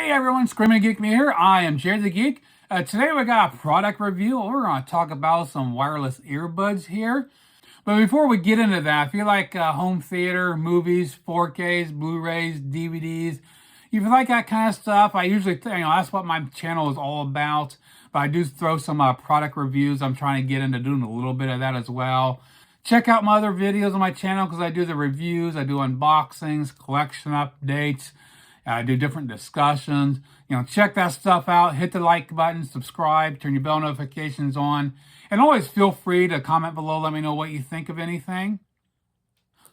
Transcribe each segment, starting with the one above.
Hey everyone, Screaming Geek Me here. I am Jared the Geek. Today we got a product review. We're going to talk about some wireless earbuds here. But before we get into that, if you like home theater, movies, 4Ks, Blu-rays, DVDs, if you like that kind of stuff, I usually, that's what my channel is all about. But I do throw some product reviews. I'm trying to get into doing a little bit of that as well. Check out my other videos on my channel because I do the reviews, I do unboxings, collection updates. I do different discussions. Check that stuff out. Hit the like button, subscribe, turn your bell notifications on. And always feel free to comment below. Let me know what you think of anything.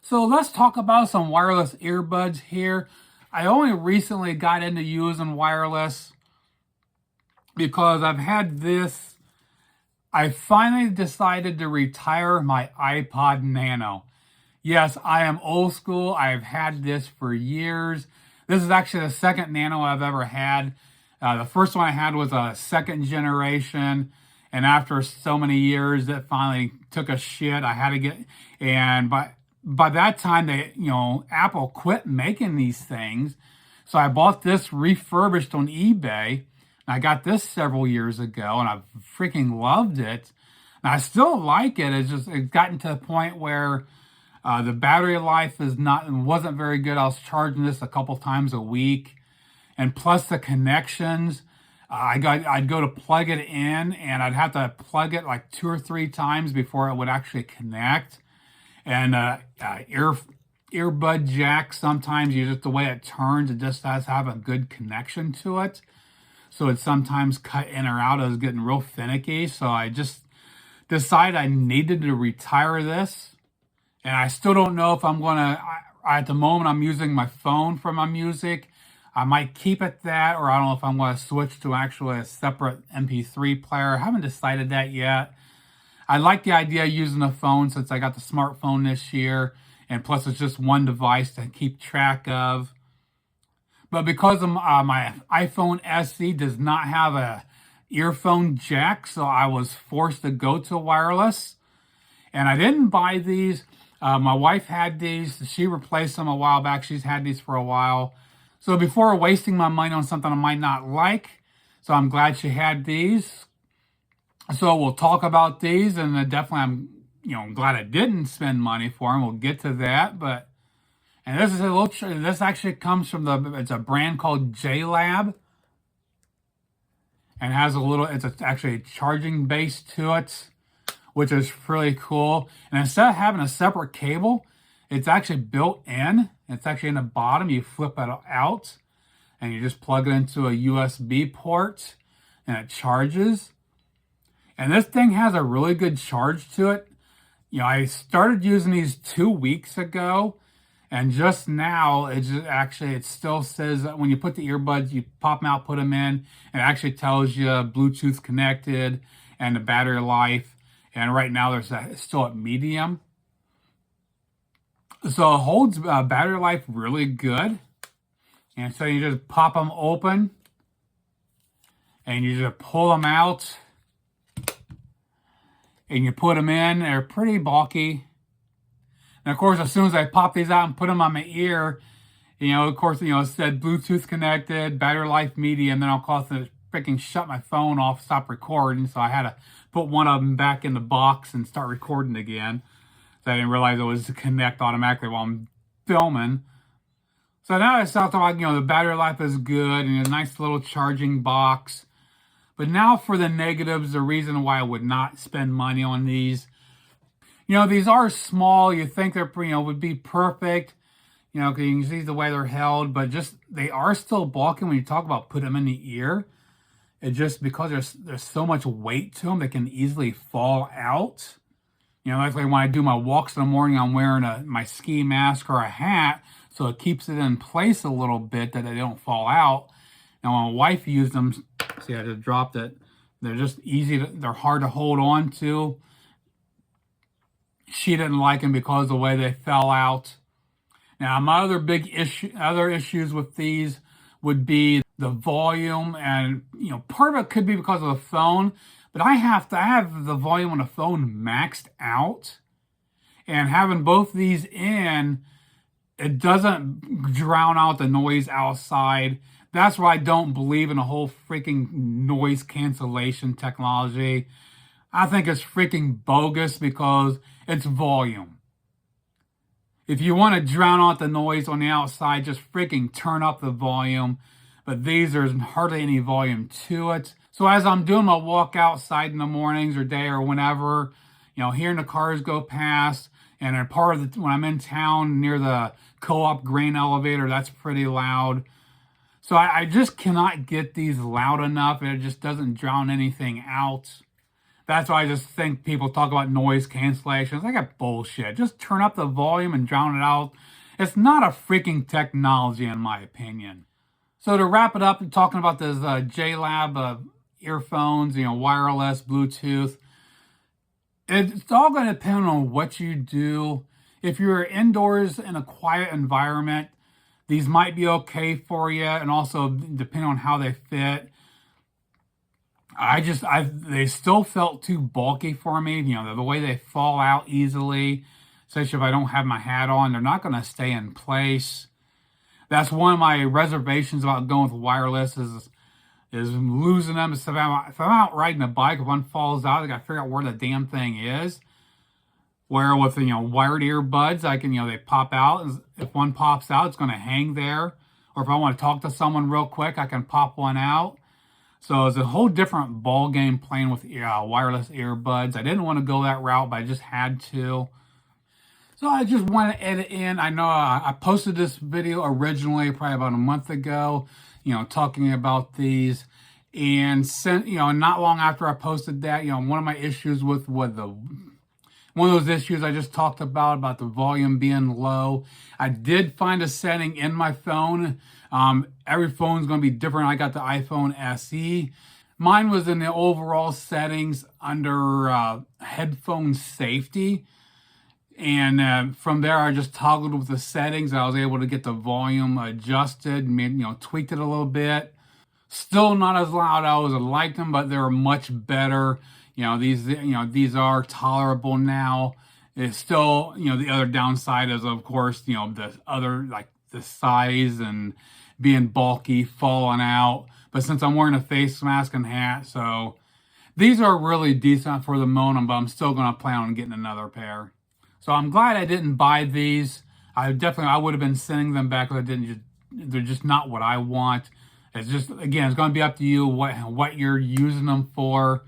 So let's talk about some wireless earbuds here. I only recently got into using wireless because I've had this. I finally decided to retire my iPod Nano. Yes, I am old school. I've had this for years. This is actually the second Nano I've ever had. The first one I had was a second generation, and after so many years, it finally took a shit. I had to get, and by that time, Apple quit making these things. So I bought this refurbished on eBay. I got this several years ago, and I've freaking loved it. And I still like it. It's gotten to the point where the battery life wasn't very good. I was charging this a couple times a week, and plus the connections, I'd go to plug it in, and I'd have to plug it like 2 or 3 times before it would actually connect. And earbud jack, sometimes the way it turns, it just has to have a good connection to it. So it sometimes cut in or out. It was getting real finicky. So I just decided I needed to retire this. And I still don't know if I'm going to, at the moment I'm using my phone for my music. I might keep it that, or I don't know if I'm going to switch to actually a separate MP3 player. I haven't decided that yet. I like the idea of using a phone since I got the smartphone this year. And plus it's just one device to keep track of. But because of, my iPhone SE does not have a earphone jack, so I was forced to go to wireless. And I didn't buy these. My wife had these. She replaced them a while back. She's had these for a while. So before wasting my money on something I might not like, so I'm glad she had these. So we'll talk about these, and definitely I'm glad I didn't spend money for them. We'll get to that. And this is a little. This actually comes from it's a brand called JLAB, and has a little. It's actually a charging base to it, which is really cool. And instead of having a separate cable, it's actually built in. It's actually in the bottom. You flip it out, and you just plug it into a USB port, and it charges. And this thing has a really good charge to it. I started using these 2 weeks ago, and just now, it still says that when you put the earbuds, you pop them out, put them in, and it actually tells you Bluetooth connected and the battery life. And right now, it's still at medium. So it holds battery life really good. And so you just pop them open, and you just pull them out, and you put them in. They're pretty bulky. And of course, as soon as I pop these out and put them on my ear, of course, it said Bluetooth connected, battery life medium. Then I'll cause it to freaking shut my phone off, stop recording. So I had to put one of them back in the box and start recording again. So I didn't realize it was to connect automatically while I'm filming. So now it's talking like, the battery life is good and a nice little charging box. But now for the negatives, the reason why I would not spend money on these. These are small. You think they're, would be perfect, because you can see the way they're held, but they are still bulky when you talk about put them in the ear. It just, because there's so much weight to them, they can easily fall out. Like when I do my walks in the morning, I'm wearing my ski mask or a hat, so it keeps it in place a little bit that they don't fall out. Now, when my wife used them, see, I just dropped it. They're just they're hard to hold on to. She didn't like them because of the way they fell out. Now, my other issues with these would be the volume, and part of it could be because of the phone, but I have the volume on the phone maxed out, and having both these in, it doesn't drown out the noise outside. That's why I don't believe in the whole freaking noise cancellation technology. I think it's freaking bogus because it's volume. If you want to drown out the noise on the outside, just freaking turn up the volume. But there's hardly any volume to it. So as I'm doing my walk outside in the mornings or day or whenever, hearing the cars go past, and a part of when I'm in town near the co-op grain elevator, that's pretty loud. So I just cannot get these loud enough. It just doesn't drown anything out. That's why I just think people talk about noise cancellation. It's like a bullshit. Just turn up the volume and drown it out. It's not a freaking technology, in my opinion. So to wrap it up, and talking about this JLAB earphones, wireless, Bluetooth, it's all going to depend on what you do. If you're indoors in a quiet environment, these might be okay for you, and also depending on how they fit. They still felt too bulky for me. The way they fall out easily, especially if I don't have my hat on, they're not going to stay in place. That's one of my reservations about going with wireless is losing them. If I'm out riding a bike, if one falls out, I got to figure out where the damn thing is. Where with wired earbuds, I can they pop out. If one pops out, it's going to hang there. Or if I want to talk to someone real quick, I can pop one out. So it's a whole different ball game playing with wireless earbuds. I didn't want to go that route, but I just had to. So I just want to edit in. I know I posted this video originally probably about a month ago, talking about these. And not long after I posted that, one of my issues with one of those issues I just talked about the volume being low. I did find a setting in my phone. Every phone's going to be different. I got the iPhone SE. Mine was in the overall settings under headphone safety. And from there, I just toggled with the settings. I was able to get the volume adjusted, tweaked it a little bit. Still not as loud as I liked them, but they're much better. These are tolerable now. It's still, the other downside is, of course, the other, like the size and being bulky, falling out. But since I'm wearing a face mask and hat, so these are really decent for the moment, but I'm still going to plan on getting another pair. So I'm glad I didn't buy these. I would have been sending them back, but they're just not what I want. It's just, again, it's going to be up to you what you're using them for.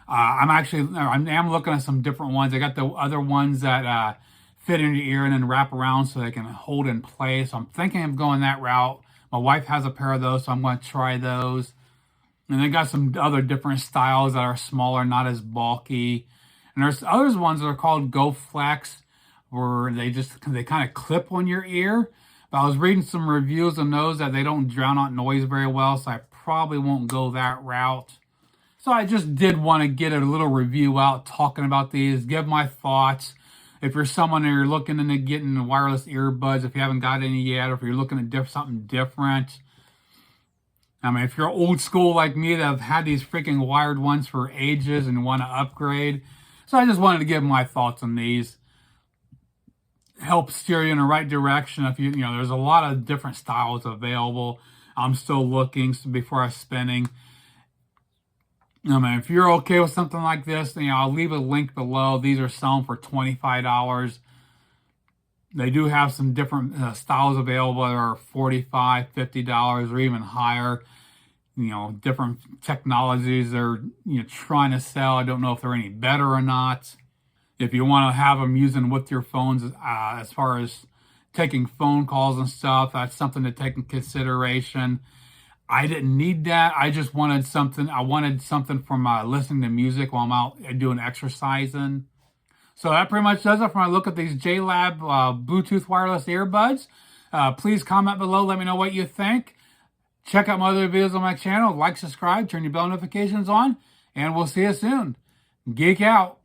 I am looking at some different ones. I got the other ones that fit in your ear and then wrap around so they can hold in place. So I'm thinking of going that route. My wife has a pair of those, so I'm going to try those. And they got some other different styles that are smaller, not as bulky. And there's other ones that are called Go Flex, where they kind of clip on your ear. But I was reading some reviews on those that they don't drown out noise very well, so I probably won't go that route. So I just did want to get a little review out talking about these, give my thoughts. If you're someone and you're looking into getting wireless earbuds, if you haven't got any yet, or if you're looking at something different. I mean, if you're old school like me that have had these freaking wired ones for ages and want to upgrade. So I just wanted to give my thoughts on these. Help steer you in the right direction. If there's a lot of different styles available. I'm still looking before I'm spending. I mean, if you're okay with something like this, I'll leave a link below. These are selling for $25. They do have some different styles available that are $45, $50, or even higher. Different technologies they're trying to sell. I don't know if they're any better or not. If you want to have them using with your phones, as far as taking phone calls and stuff, that's something to take in consideration. I didn't need that. I just wanted something. I wanted something from listening to music while I'm out doing exercising. So that pretty much does it for my look at these JLAB Bluetooth wireless earbuds. Please comment below. Let me know what you think. Check out my other videos on my channel. Like, subscribe, turn your bell notifications on, and we'll see you soon. Geek out.